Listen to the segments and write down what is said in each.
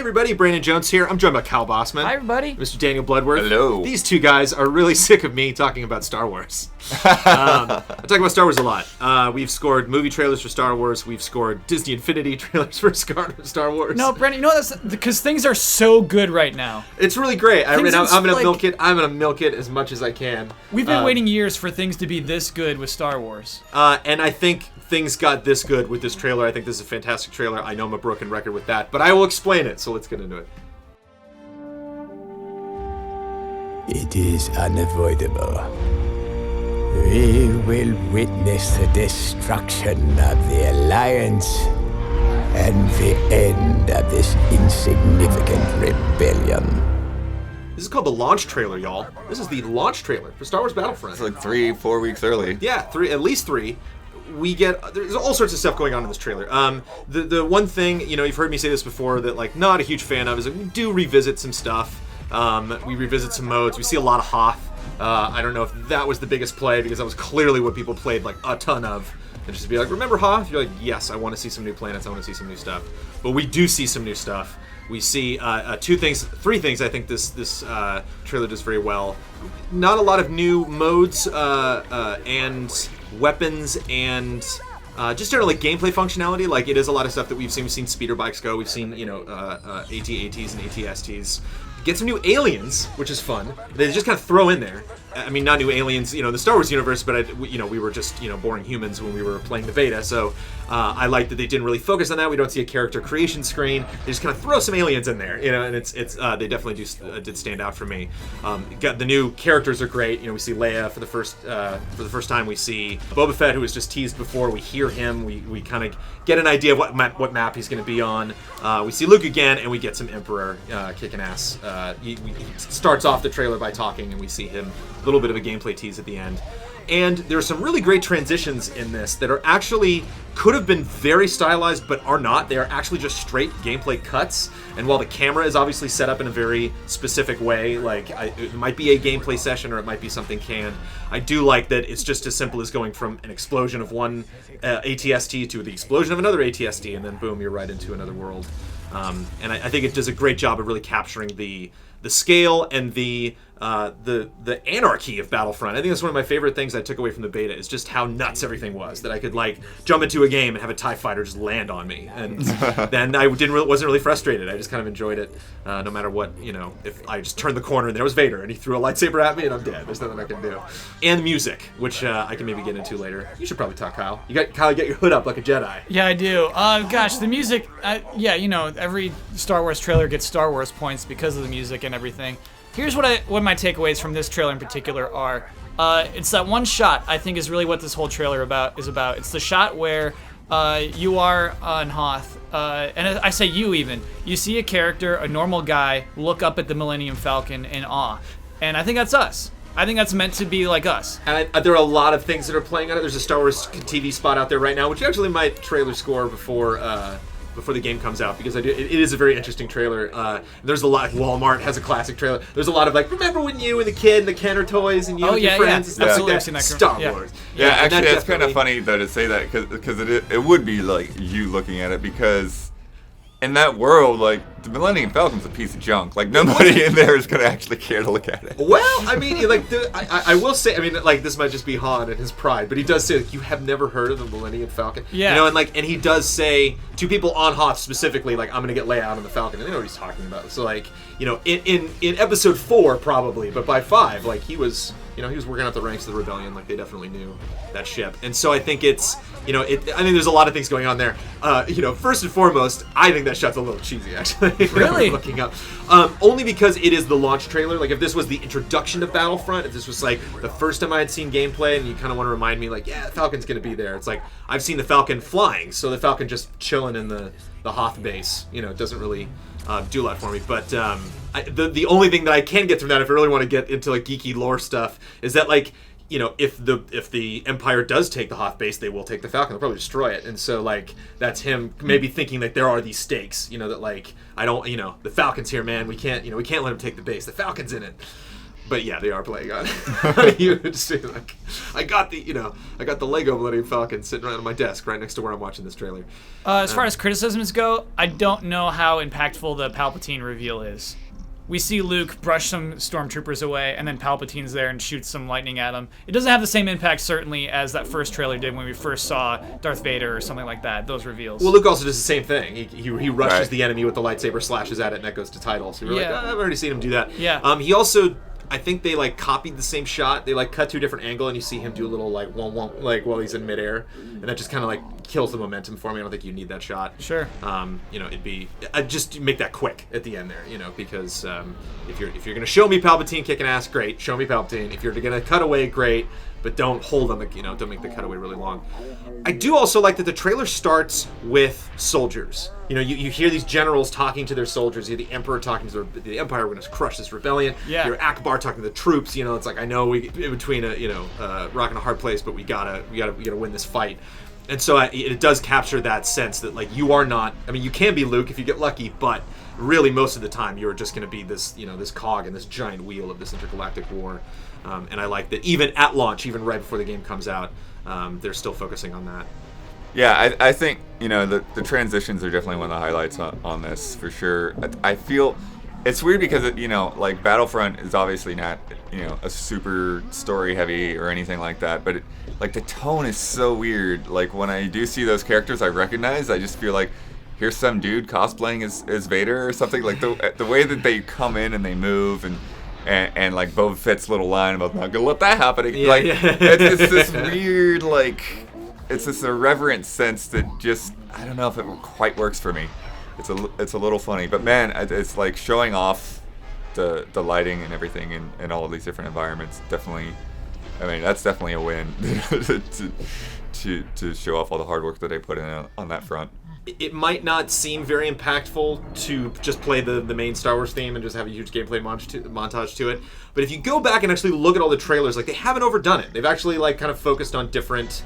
everybody, Brandon Jones here. I'm joined by Kyle Bossman. Hi, everybody. Mr. Daniel Bloodworth. Hello. These two guys are really sick of me talking about Star Wars. I talk about Star Wars a lot. We've scored movie trailers for Star Wars. We've scored Disney Infinity trailers for Star Wars. No, Brandon, you know that's because things are so good right now. It's really great. I'm gonna milk it. I'm gonna milk it as much as I can. We've been waiting years for things to be this good with Star Wars. And I think things got this good with this trailer. I think this is a fantastic trailer. I know I'm a broken record with that, but I will explain it, so let's get into it. It is unavoidable. We will witness the destruction of the Alliance and the end of this insignificant rebellion. This is called the launch trailer, y'all. This is the launch trailer for Star Wars Battlefront. It's like 3-4 weeks early. Yeah, at least three. There's all sorts of stuff going on in this trailer. The one thing, you've heard me say this before that like not a huge fan of is that we do revisit some stuff. We revisit some modes. We see a lot of Hoth. I don't know if that was the biggest play because that was clearly what people played like a ton of. And just to be like, remember Hoth? You're like, yes, I want to see some new planets. I want to see some new stuff. But we do see some new stuff. We see three things I think this trailer does very well. Not a lot of new modes and weapons and just generally gameplay functionality. Like it is a lot of stuff that we've seen. We've seen speeder bikes go. We've seen AT-ATs and AT-STs. Get some new aliens, which is fun. They just kind of throw in there. I mean, not new aliens, in the Star Wars universe, but we were just boring humans when we were playing the beta. So I like that they didn't really focus on that. We don't see a character creation screen. They just kind of throw some aliens in there, and it's they definitely did stand out for me. The new characters are great. We see Leia for the first time. We see Boba Fett, who was just teased before. We hear him. We kind of get an idea of what map he's going to be on. We see Luke again, and we get some Emperor kicking ass. He starts off the trailer by talking, and we see him. A little bit of a gameplay tease at the end. And there are some really great transitions in this that are actually could have been very stylized but are not. They are actually just straight gameplay cuts. And while the camera is obviously set up in a very specific way, like it might be a gameplay session or it might be something canned, I do like that it's just as simple as going from an explosion of one ATST to the explosion of another ATST, and then boom, you're right into another world. And I think it does a great job of really capturing the scale and the anarchy of Battlefront. I think that's one of my favorite things I took away from the beta is just how nuts everything was. That I could like jump into a game and have a TIE fighter just land on me, and then I wasn't really frustrated. I just kind of enjoyed it, no matter what. If I just turned the corner and there was Vader and he threw a lightsaber at me and I'm dead. There's nothing I can do. And music, which I can maybe get into later. You should probably talk, Kyle. Kyle, get your hood up like a Jedi. Yeah, I do. Gosh, the music. Every Star Wars trailer gets Star Wars points because of the music and everything. Here's what my takeaways from this trailer in particular are. It's that one shot I think is really what this whole trailer is about. It's the shot where you are on Hoth, and I say you even. You see a character, a normal guy, look up at the Millennium Falcon in awe, and I think that's us. I think that's meant to be like us. And there are a lot of things that are playing on it. There's a Star Wars TV spot out there right now, which actually might trailer score before the game comes out, because it is a very interesting trailer. There's a lot. Walmart has a classic trailer. There's a lot of like, remember when you and the kid and the Kenner toys and you and your friends and stuff absolutely. like I've seen that. Star Yeah. Wars. Yeah, actually, it's kind of funny though to say that because it would be like you looking at it, because in that world, like the Millennium Falcon's a piece of junk. Like nobody in there is gonna actually care to look at it. Well, I mean, like I will say, I mean, like this might just be Han and his pride, but he does say like, you have never heard of the Millennium Falcon. Yeah. And he does say to people on Hoth specifically, like, I'm gonna get Leia out on the Falcon, and they know what he's talking about. So like, in episode 4 probably, but by 5, like he was working out the ranks of the rebellion. Like they definitely knew that ship, and so I think it's. I think there's a lot of things going on there. First and foremost, I think that shot's a little cheesy, actually. Really? Looking up. Only because it is the launch trailer. Like, if this was the introduction to Battlefront, if this was, like, the first time I had seen gameplay, and you kind of want to remind me, like, yeah, the Falcon's going to be there. It's like, I've seen the Falcon flying, so the Falcon just chilling in the Hoth base, doesn't really do a lot for me. But the only thing that I can get from that, if I really want to get into, like, geeky lore stuff, is that, like, if the Empire does take the Hoth base, they will take the Falcon. They'll probably destroy it. And so, like, that's him maybe thinking that there are these stakes, that, like, I don't, the Falcon's here, man. We can't let him take the base. The Falcon's in it. But yeah, they are playing on a huge. Like, I got the Lego Millennium Falcon sitting right on my desk, right next to where I'm watching this trailer. As far as criticisms go, I don't know how impactful the Palpatine reveal is. We see Luke brush some stormtroopers away, and then Palpatine's there and shoots some lightning at him. It doesn't have the same impact, certainly, as that first trailer did when we first saw Darth Vader or something like that, those reveals. Well, Luke also does the same thing. He rushes Right. the enemy with the lightsaber, slashes at it, and that goes to title. So you're like, Yeah. I've already seen him do that. Yeah. He also, I think they like copied the same shot. They like cut to a different angle, and you see him do a little like wonk like while he's in midair, and that just kind of like kills the momentum for me. I don't think you need that shot. Sure. It'd be just make that quick at the end there, because if you're gonna show me Palpatine kicking ass, great. Show me Palpatine. If you're gonna cut away, great. But don't hold on the, don't make the cutaway really long. I do also like that the trailer starts with soldiers. You hear these generals talking to their soldiers. You hear the Emperor talking to the Empire. We're going to crush this rebellion. Yeah. You hear Akbar talking to the troops. It's like, I know we in between rock and a hard place, but we gotta win this fight. And so it does capture that sense that like you are not. I mean, you can be Luke if you get lucky, but really most of the time you're just going to be this this cog in this giant wheel of this intergalactic war. And I like that even at launch, even right before the game comes out, they're still focusing on that. Yeah, I think, the transitions are definitely one of the highlights on this, for sure. I feel it's weird because, like Battlefront is obviously not, a super story heavy or anything like that, but the tone is so weird. Like when I do see those characters I recognize, I just feel like here's some dude cosplaying as Vader or something. Like the way that they come in and they move and like Boba Fett's little line about not gonna let that happen. Yeah, It's this weird, it's this irreverent sense that just, I don't know if it quite works for me. It's a little funny, but man, it's like showing off the lighting and everything in all of these different environments. Definitely, I mean, that's definitely a win to show off all the hard work that they put in on that front. It might not seem very impactful to just play the main Star Wars theme and just have a huge gameplay montage to it. But if you go back and actually look at all the trailers, like they haven't overdone it. They've actually like kind of focused on different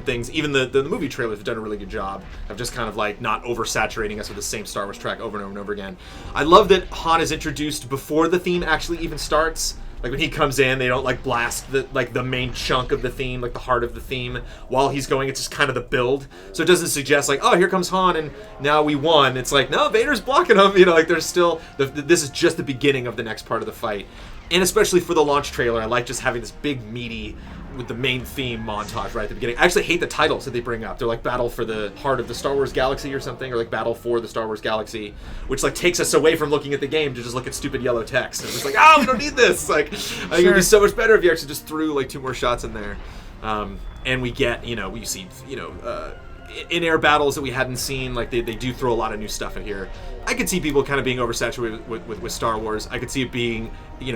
things. Even the movie trailers have done a really good job of just kind of like not oversaturating us with the same Star Wars track over and over and over again. I love that Han is introduced before the theme actually even starts. Like when he comes in, they don't like blast the main chunk of the theme, like the heart of the theme, while he's going. It's just kind of the build. So it doesn't suggest like, oh, here comes Han and now we won. It's like, no, Vader's blocking him. Like there's still this is just the beginning of the next part of the fight. And especially for the launch trailer, I like just having this big meaty with the main theme montage right at the beginning. I actually hate the titles that they bring up. They're like Battle for the Heart of the Star Wars Galaxy or something, or like Battle for the Star Wars Galaxy, which like takes us away from looking at the game to just look at stupid yellow text. And it's just like, oh, we don't need this. Like, I think it'd be so much better if you actually just threw like 2 more shots in there. And we get, we see, in-air battles that we hadn't seen. Like they do throw a lot of new stuff in here. I could see people kind of being oversaturated with Star Wars. I could see it being,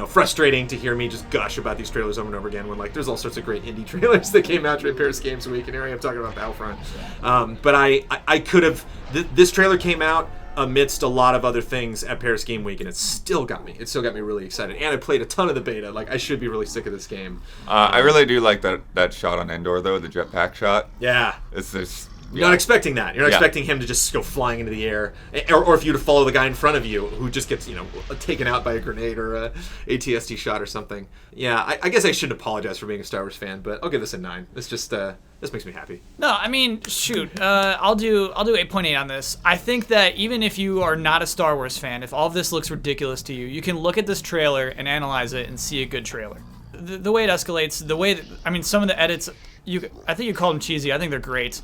frustrating to hear me just gush about these trailers over and over again when like there's all sorts of great indie trailers that came out during Paris Games Week, and here I am talking about Battlefront. But I could have. This trailer came out amidst a lot of other things at Paris Game Week, and it still got me really excited. And I played a ton of the beta. Like I should be really sick of this game. I really do like that shot on Endor though, the jetpack shot. Yeah, it's this. You're not expecting that. You're not expecting him to just go flying into the air, or if you to follow the guy in front of you who just gets taken out by a grenade or a ATST shot or something. Yeah, I guess I shouldn't apologize for being a Star Wars fan, but I'll give this a 9. This just this makes me happy. No, I mean, shoot, I'll do 8.8 on this. I think that even if you are not a Star Wars fan, if all of this looks ridiculous to you, you can look at this trailer and analyze it and see a good trailer. The way it escalates, the way that, I mean, some of the edits, I think you called them cheesy. I think they're great.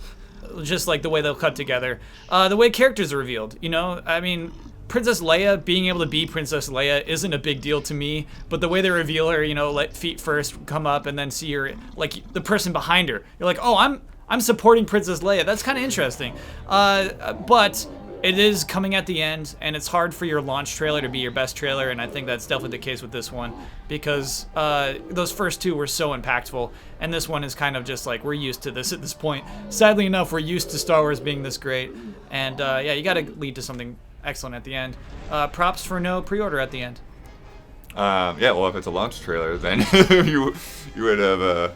Just like the way they'll cut together. The way characters are revealed, I mean, Princess Leia, being able to be Princess Leia isn't a big deal to me, but the way they reveal her, let feet first come up and then see her, like the person behind her. You're like, oh, I'm supporting Princess Leia. That's kind of interesting. But it is coming at the end, and it's hard for your launch trailer to be your best trailer, and I think that's definitely the case with this one, because those first 2 were so impactful, and this one is kind of just like, we're used to this at this point. Sadly enough, we're used to Star Wars being this great, and you gotta lead to something excellent at the end. Props for no pre-order at the end. Well, if it's a launch trailer, then you would have,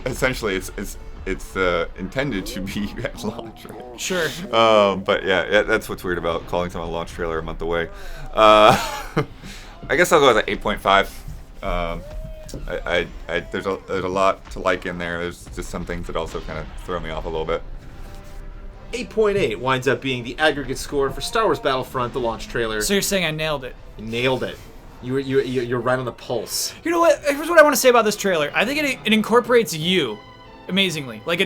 essentially it's intended to be at launch, right? Sure. But that's what's weird about calling something a launch trailer a month away. I guess I'll go with an 8.5. There's a lot to like in there. There's just some things that also kind of throw me off a little bit. 8.8 winds up being the aggregate score for Star Wars Battlefront, the launch trailer. So you're saying I nailed it? You nailed it. You're right on the pulse. You know what? Here's what I want to say about this trailer. I think it incorporates you amazingly. Like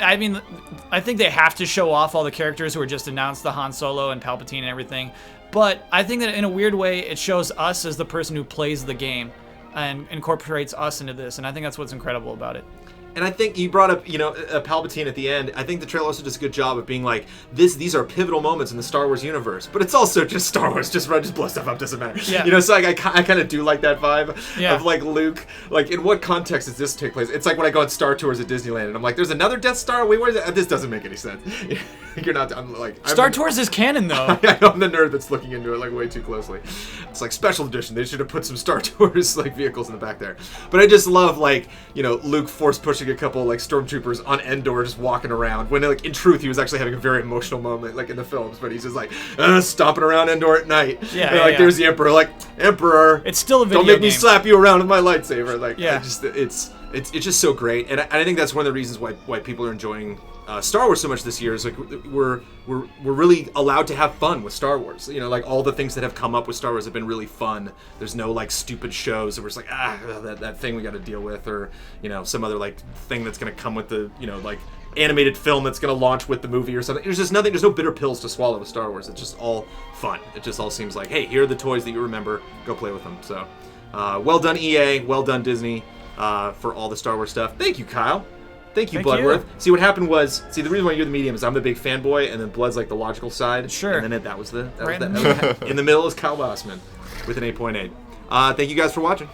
I mean, I think they have to show off all the characters who were just announced, the Han Solo and Palpatine and everything. But I think that in a weird way, it shows us as the person who plays the game and incorporates us into this. And I think that's what's incredible about it. And I think you brought up, Palpatine at the end. I think the trailer also does a good job of being like, these are pivotal moments in the Star Wars universe. But it's also just Star Wars, just blow stuff up, doesn't matter. Yeah. So like, I kind of do like that vibe of like Luke. Like, in what context does this take place? It's like when I go on Star Tours at Disneyland and I'm like, there's another Death Star? Wait, where is it? This doesn't make any sense. You're not, I'm like... Star Tours is canon, though. I know, I'm the nerd that's looking into it like way too closely. It's like special edition. They should have put some Star Tours like vehicles in the back there. But I just love Luke force pushing a couple like stormtroopers on Endor just walking around when like in truth he was actually having a very emotional moment like in the films, but he's just like stomping around Endor at night. Yeah, there's the Emperor, like, Emperor, it's still a video don't make game. me slap you around with my lightsaber. Like, yeah. It's just so great, and I think that's one of the reasons why people are enjoying Star Wars so much this year. Is like we're really allowed to have fun with Star Wars. Like all the things that have come up with Star Wars have been really fun. There's no like stupid shows that we're just like that thing we got to deal with, or some other like thing that's gonna come with the like animated film that's gonna launch with the movie or something. There's just nothing. There's no bitter pills to swallow with Star Wars. It's just all fun. It just all seems like, hey, here are the toys that you remember. Go play with them. So well done EA. Well done Disney. For all the Star Wars stuff. Thank you, Kyle. Thank you, Bloodworth. See, what happened was, the reason why you're the medium is I'm the big fanboy, and then Blood's like the logical side. Sure. And then that was the Right in the middle is Kyle Bossman with an 8.8. Thank you guys for watching.